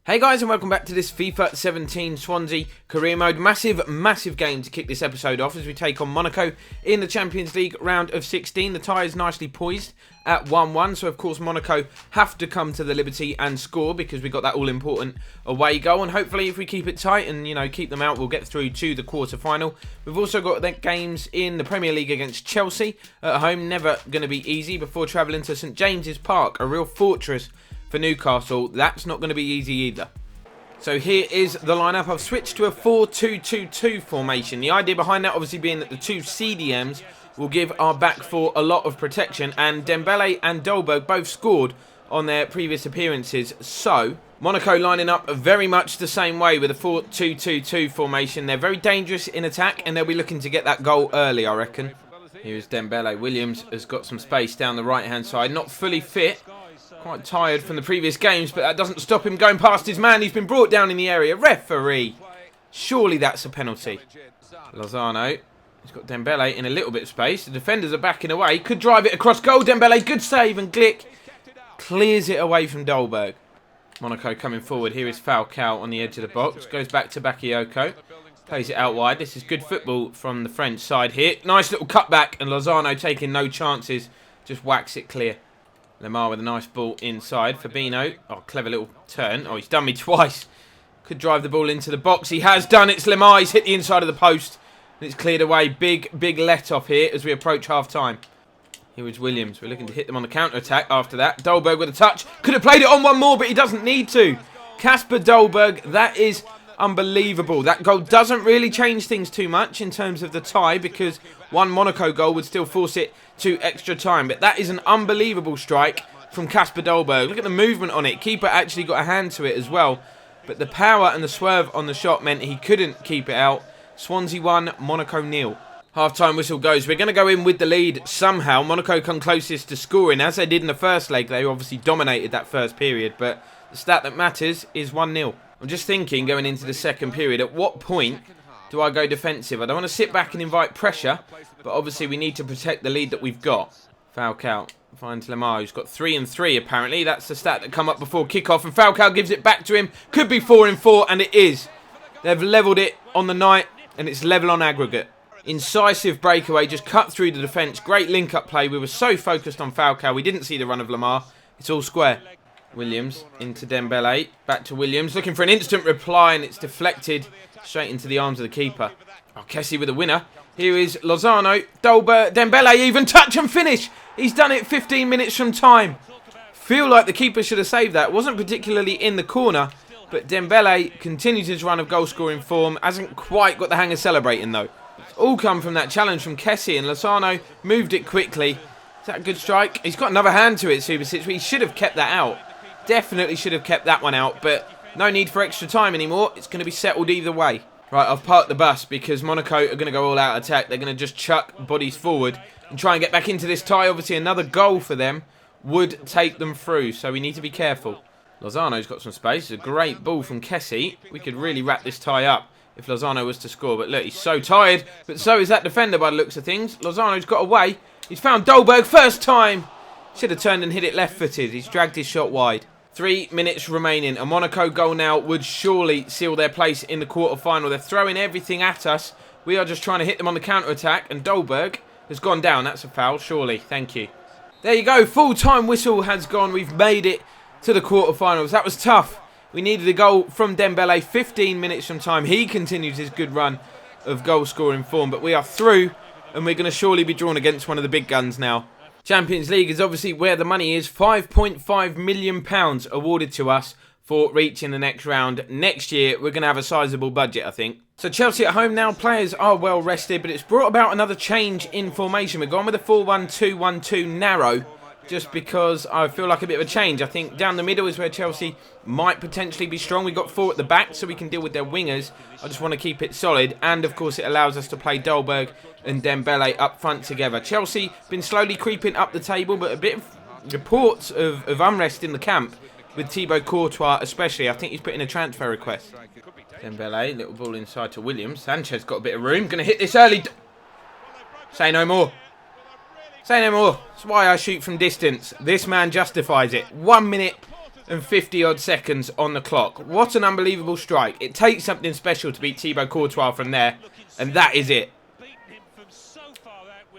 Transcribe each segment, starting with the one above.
Hey guys, and welcome back to this FIFA 17 Swansea career mode. Massive game to kick this episode off as we take on Monaco in the Champions League round of 16. The tie is nicely poised at 1-1, so of course Monaco have to come to the Liberty and score because we got that all-important away goal, and hopefully if we keep it tight and keep them out, we'll get through to the quarter-final. We've also got the games in the Premier League against Chelsea at home, never going to be easy, before travelling to St James's Park, a real fortress for Newcastle. That's not going to be easy either. So here is the lineup. I've switched to a 4-2-2-2 formation. The idea behind that obviously being that the two CDMs will give our back four a lot of protection, and Dembele and Dolberg both scored on their previous appearances. So Monaco lining up very much the same way with a 4-2-2-2 formation. They're very dangerous in attack and they'll be looking to get that goal early, I reckon. Here's Dembele. Williams has got some space down the right hand side, not fully fit. Quite tired from the previous games, but that doesn't stop him going past his man. He's been brought down in the area. Referee. Surely that's a penalty. Lozano. He's got Dembele in a little bit of space. The defenders are backing away. Could drive it across goal. Dembele, good save, and Glick clears it away from Dolberg. Monaco coming forward. Here is Falcao on the edge of the box. Goes back to Bakayoko. Plays it out wide. This is good football from the French side here. Nice little cutback, and Lozano taking no chances. Just whacks it clear. Lemar with a nice ball inside. Fabinho. Oh, clever little turn. Oh, he's done me twice. Could drive the ball into the box. He has done. It's Lemar. He's hit the inside of the post. And it's cleared away. Big let off here as we approach half-time. Here is Williams. We're looking to hit them on the counter-attack after that. Dolberg with a touch. Could have played it on one more, but he doesn't need to. Kasper Dolberg. That is unbelievable. That goal doesn't really change things too much in terms of the tie, because one Monaco goal would still force it to extra time. But that is an unbelievable strike from Kasper Dolberg. Look at the movement on it. Keeper actually got a hand to it as well. But the power and the swerve on the shot meant he couldn't keep it out. Swansea 1, Monaco 0. Half-time whistle goes. We're going to go in with the lead somehow. Monaco come closest to scoring, as they did in the first leg. They obviously dominated that first period. But the stat that matters is 1-0. I'm just thinking, going into the second period, at what point do I go defensive? I don't want to sit back and invite pressure, but obviously we need to protect the lead that we've got. Falcao finds Lemar, who's got 3 and 3 apparently. That's the stat that come up before kickoff, and Falcao gives it back to him. Could be 4 and 4, and it is. They've levelled it on the night, and it's level on aggregate. Incisive breakaway, just cut through the defence. Great link-up play. We were so focused on Falcao, we didn't see the run of Lemar. It's all square. Williams into Dembele, back to Williams, looking for an instant reply, and it's deflected straight into the arms of the keeper. Oh, Kessie with a winner. Here is Lozano, Dolberg, Dembele even, touch and finish. He's done it 15 minutes from time. Feel like the keeper should have saved that. Wasn't particularly in the corner, but Dembele continues his run of goal-scoring form. Hasn't quite got the hang of celebrating though. It's all come from that challenge from Kessie, and Lozano moved it quickly. Is that a good strike? He's got another hand to it, Subasic, but he should have kept that out. Definitely should have kept that one out, but no need for extra time anymore. It's going to be settled either way. Right, I've parked the bus because Monaco are going to go all out attack. They're going to just chuck bodies forward and try and get back into this tie. Obviously, another goal for them would take them through, so we need to be careful. Lozano's got some space. It's a great ball from Kessie. We could really wrap this tie up if Lozano was to score, but look, he's so tired, but so is that defender by the looks of things. Lozano's got away. He's found Dolberg first time. Should have turned and hit it left-footed. He's dragged his shot wide. 3 minutes remaining. A Monaco goal now would surely seal their place in the quarter-final. They're throwing everything at us. We are just trying to hit them on the counter-attack. And Dolberg has gone down. That's a foul, surely. Thank you. There you go. Full-time whistle has gone. We've made it to the quarter-finals. That was tough. We needed a goal from Dembele. 15 minutes from time. He continues his good run of goal-scoring form. But we are through. And we're going to surely be drawn against one of the big guns now. Champions League is obviously where the money is. £5.5 million awarded to us for reaching the next round. Next year, we're going to have a sizable budget, I think. So Chelsea at home now. Players are well rested, but it's brought about another change in formation. We've gone with a 4-1-2-1-2 narrow, just because I feel like a bit of a change. I think down the middle is where Chelsea might potentially be strong. We've got 4 at the back, so we can deal with their wingers. I just want to keep it solid. And, of course, it allows us to play Dolberg and Dembele up front together. Chelsea been slowly creeping up the table, but a bit of reports of unrest in the camp, with Thibaut Courtois especially. I think he's put in a transfer request. Dembele, little ball inside to Williams. Sanchez got a bit of room. Going to hit this early. Say no more. Say no more. That's why I shoot from distance. This man justifies it. 1 minute and 50 odd seconds on the clock. What an unbelievable strike. It takes something special to beat Thibaut Courtois from there, and that is it.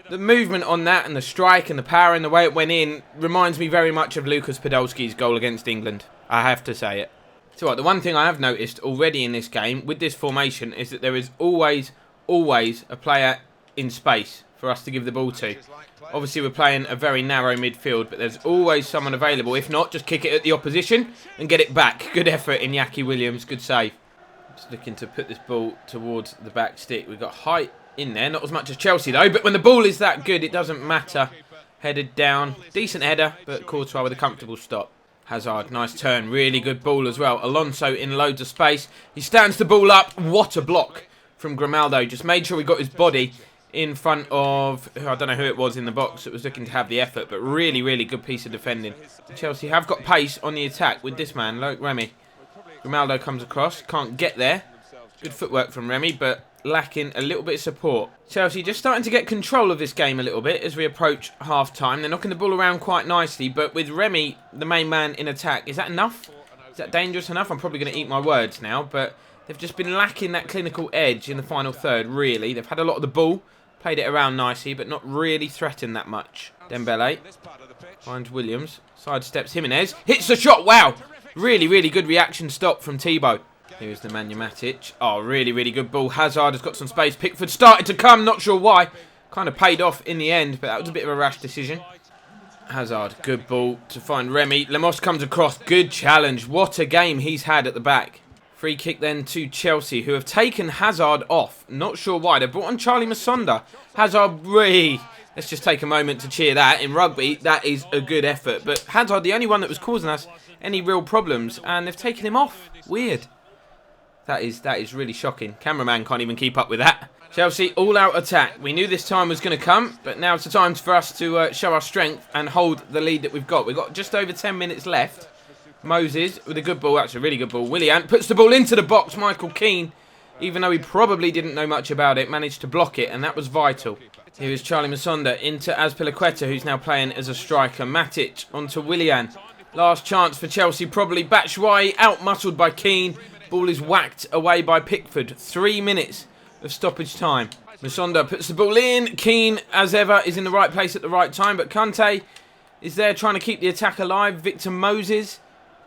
The movement on that and the strike and the power and the way it went in reminds me very much of Lucas Podolski's goal against England. I have to say it. So what, the one thing I have noticed already in this game with this formation is that there is always a player in space for us to give the ball to. Obviously we're playing a very narrow midfield, but there's always someone available. If not, just kick it at the opposition and get it back. Good effort in Iñaki Williams, good save. Just looking to put this ball towards the back stick. We've got height in there, not as much as Chelsea though, but when the ball is that good, it doesn't matter. Headed down, decent header, but Courtois with a comfortable stop. Hazard, nice turn, really good ball as well. Alonso in loads of space. He stands the ball up. What a block from Grimaldo. Just made sure he got his body in front of, I don't know who it was in the box that was looking to have the effort, but really, really good piece of defending. Chelsea have got pace on the attack with this man, like Remy. Grimaldo comes across, can't get there. Good footwork from Remy, but lacking a little bit of support. Chelsea just starting to get control of this game a little bit as we approach half-time. They're knocking the ball around quite nicely, but with Remy, the main man in attack, is that enough? Is that dangerous enough? I'm probably going to eat my words now, but they've just been lacking that clinical edge in the final third, really. They've had a lot of the ball, played it around nicely, but not really threatened that much. Dembele finds Williams, sidesteps Jimenez, hits the shot, wow! Really, really good reaction stop from Thibaut. Here's the Nemanja Matic. Oh, really, really good ball. Hazard has got some space. Pickford started to come, not sure why. Kind of paid off in the end, but that was a bit of a rash decision. Hazard, good ball to find Remy. Lemos comes across, good challenge. What a game he's had at the back. Free kick then to Chelsea, who have taken Hazard off. Not sure why. They brought on Charlie Masonda. Hazard, let's just take a moment to cheer that. In rugby, that is a good effort. But Hazard, the only one that was causing us any real problems, and they've taken him off. Weird. That is really shocking. Cameraman can't even keep up with that. Chelsea, all-out attack. We knew this time was going to come, but now it's the time for us to show our strength and hold the lead that we've got. We've got just over 10 minutes left. Moses with a good ball. That's a really good ball. Willian puts the ball into the box. Michael Keane, even though he probably didn't know much about it, managed to block it, and that was vital. Here is Charlie Masonda into Azpilicueta, who's now playing as a striker. Matic onto Willian. Last chance for Chelsea, probably. Batshuayi out-muscled by Keane. Ball is whacked away by Pickford. 3 minutes of stoppage time. Masonda puts the ball in. Keane, as ever, is in the right place at the right time. But Kante is there trying to keep the attack alive. Victor Moses,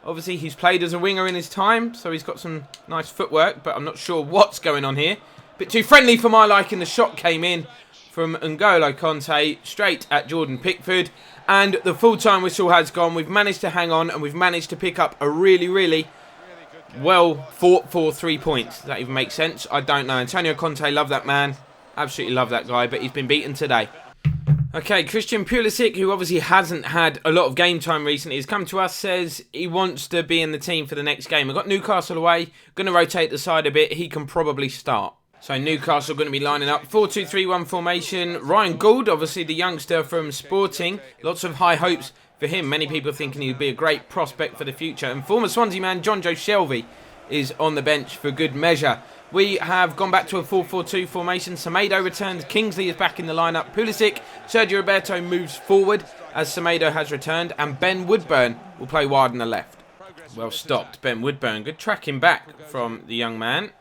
obviously he's played as a winger in his time, so he's got some nice footwork. But I'm not sure what's going on here. Bit too friendly for my liking. The shot came in from N'Golo Kante straight at Jordan Pickford. And the full-time whistle has gone. We've managed to hang on and we've managed to pick up a really, really well fought for 3 points. Does that even make sense? I don't know. Antonio Conte, love that man. Absolutely love that guy, but he's been beaten today. Okay, Christian Pulisic, who obviously hasn't had a lot of game time recently, has come to us, says he wants to be in the team for the next game. We've got Newcastle away, going to rotate the side a bit. He can probably start. So Newcastle going to be lining up 4-2-3-1 formation. Ryan Gould, obviously the youngster from Sporting. Lots of high hopes for him. Many people thinking he'd be a great prospect for the future. And former Swansea man John Joe Shelvey is on the bench for good measure. We have gone back to a 4-4-2 formation. Semedo returns. Kingsley is back in the lineup. Pulisic, Sergio Roberto moves forward as Semedo has returned. And Ben Woodburn will play wide on the left. Well stopped, Ben Woodburn. Good tracking back from the young man.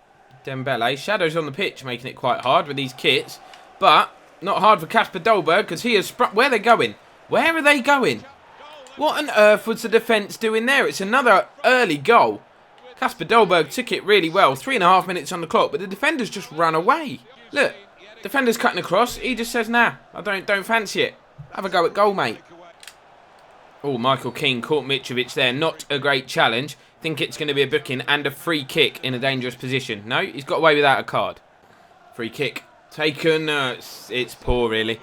Dembele. Shadows on the pitch, making it quite hard with these kits. But not hard for Kasper Dolberg because he has sprung. Where are they going? Where are they going? What on earth was the defence doing there? It's another early goal. Kasper Dolberg took it really well. 3.5 minutes on the clock, but the defenders just ran away. Look, defender's cutting across. He just says, nah, I don't fancy it. Have a go at goal, mate. Oh, Michael Keane caught Mitrovic there. Not a great challenge. Think it's going to be a booking and a free kick in a dangerous position. No, he's got away without a card. Free kick taken. It's poor, really.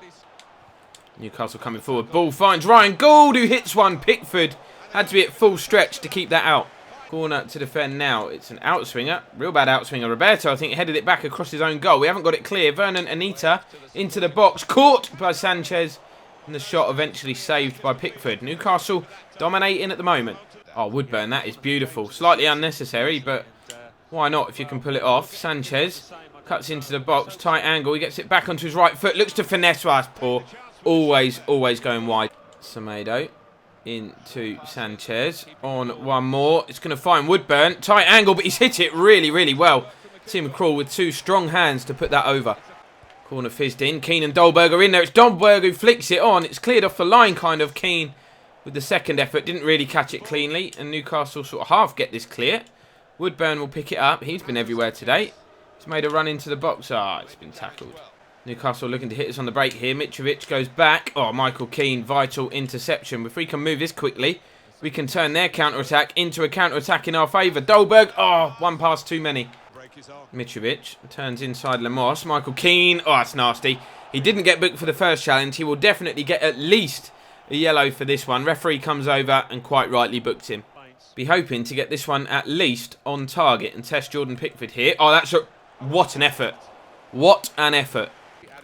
Newcastle coming forward. Ball finds Ryan Gould, who hits one. Pickford had to be at full stretch to keep that out. Corner to defend now. It's an outswinger. Real bad outswinger. Roberto, I think, headed it back across his own goal. We haven't got it clear. Vernon Anita into the box. Caught by Sanchez. And the shot eventually saved by Pickford. Newcastle dominating at the moment. Oh, Woodburn, that is beautiful. Slightly unnecessary, but why not if you can pull it off. Sanchez cuts into the box. Tight angle. He gets it back onto his right foot. Looks to finesse. Oh, that's poor. Always going wide. Semedo into Sanchez. On one more. It's going to find Woodburn. Tight angle, but he's hit it really, really well. Tim Krul with two strong hands to put that over. Corner fizzed in. Keane and Dolberg are in there. It's Dolberg who flicks it on. It's cleared off the line, kind of. Keane with the second effort. Didn't really catch it cleanly. And Newcastle sort of half get this clear. Woodburn will pick it up. He's been everywhere today. He's made a run into the box. It's been tackled. Newcastle looking to hit us on the break here. Mitrovic goes back. Michael Keane, vital interception. If we can move this quickly, we can turn their counter-attack into a counter-attack in our favour. Dolberg, one pass too many. Mitrovic turns inside Lemos. Michael Keane, that's nasty. He didn't get booked for the first challenge. He will definitely get at least a yellow for this one. Referee comes over and quite rightly booked him. Be hoping to get this one at least on target and test Jordan Pickford here. What an effort. What an effort.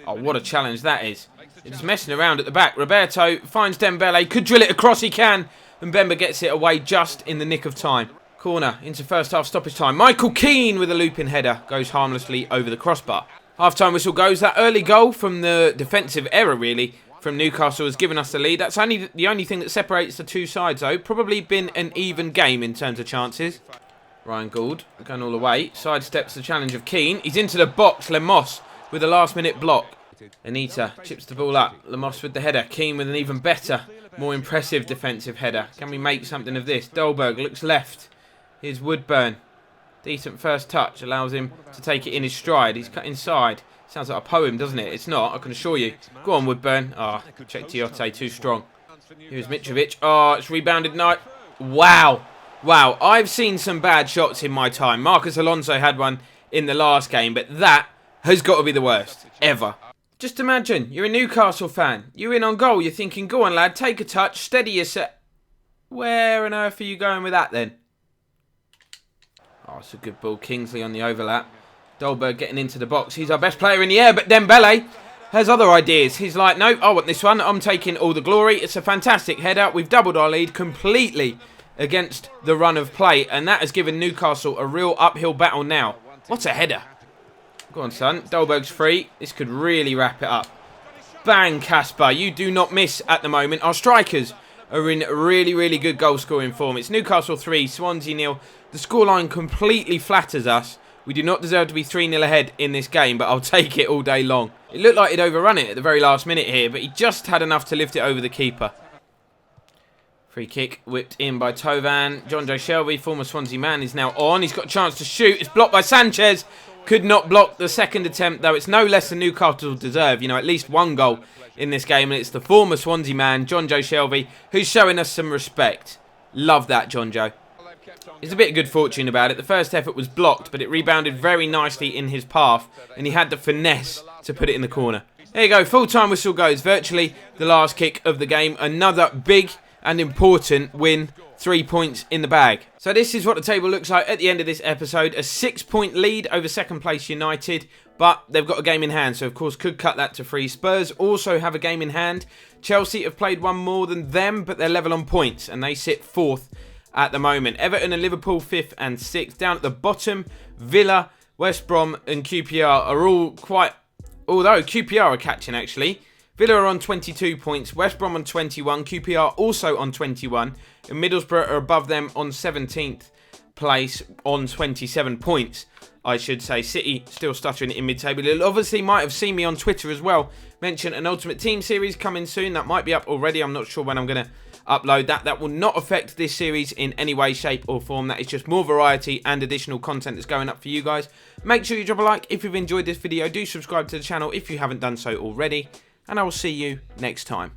What a challenge that is. It's messing around at the back. Roberto finds Dembele. Could drill it across. He can. And Bemba gets it away just in the nick of time. Corner into first half stoppage time. Michael Keane with a looping header. Goes harmlessly over the crossbar. Half-time whistle goes. That early goal from the defensive error, really, from Newcastle has given us the lead. That's the only thing that separates the two sides, though. Probably been an even game in terms of chances. Ryan Gould going all the way. Sidesteps the challenge of Keane. He's into the box. Lemos with a last-minute block. Anita chips the ball up. Lemos with the header. Keane with an even better, more impressive defensive header. Can we make something of this? Dolberg looks left. Here's Woodburn. Decent first touch. Allows him to take it in his stride. He's cut inside. Sounds like a poem, doesn't it? It's not, I can assure you. Go on, Woodburn. Check Tiote, too strong. Here's Mitrovic. It's rebounded. Wow. Wow, I've seen some bad shots in my time. Marcus Alonso had one in the last game, but that has got to be the worst ever. Just imagine, you're a Newcastle fan. You're in on goal. You're thinking, go on, lad, take a touch, steady yourself. Where on earth are you going with that, then? It's a good ball. Kingsley on the overlap. Dolberg getting into the box. He's our best player in the air, but Dembele has other ideas. He's like, no, I want this one. I'm taking all the glory. It's a fantastic header. We've doubled our lead completely against the run of play, and that has given Newcastle a real uphill battle now. What a header. Go on, son. Dolberg's free. This could really wrap it up. Bang, Casper. You do not miss at the moment. Our strikers are in really, really good goal-scoring form. It's Newcastle 3, Swansea 0. The scoreline completely flatters us. We do not deserve to be 3-0 ahead in this game, but I'll take it all day long. It looked like he'd overrun it at the very last minute here, but he just had enough to lift it over the keeper. Free kick whipped in by Tovan. John Joe Shelby, former Swansea man, is now on. He's got a chance to shoot. It's blocked by Sanchez. Could not block the second attempt, though. It's no less than Newcastle deserve. At least one goal in this game, and it's the former Swansea man, John Joe Shelby, who's showing us some respect. Love that, John Joe. There's a bit of good fortune about it. The first effort was blocked, but it rebounded very nicely in his path, and he had the finesse to put it in the corner. There you go, full-time whistle goes. Virtually the last kick of the game. Another big and important win. 3 points in the bag. So this is what the table looks like at the end of this episode. A 6-point lead over second place United, but they've got a game in hand, so of course could cut that to 3. Spurs also have a game in hand. Chelsea have played one more than them, but they're level on points, and they sit 4th at the moment. Everton and Liverpool 5th and 6th. Down at the bottom, Villa, West Brom and QPR are all quite... Although QPR are catching, actually. Villa are on 22 points, West Brom on 21, QPR also on 21, and Middlesbrough are above them on 17th place on 27 points, I should say. City still stuttering in mid-table. You obviously might have seen me on Twitter as well mention an Ultimate Team series coming soon. That might be up already. I'm not sure when I'm going to upload that. That will not affect this series in any way, shape or form. That is just more variety and additional content that's going up for you guys. Make sure you drop a like if you've enjoyed this video. Do subscribe to the channel if you haven't done so already. And I will see you next time.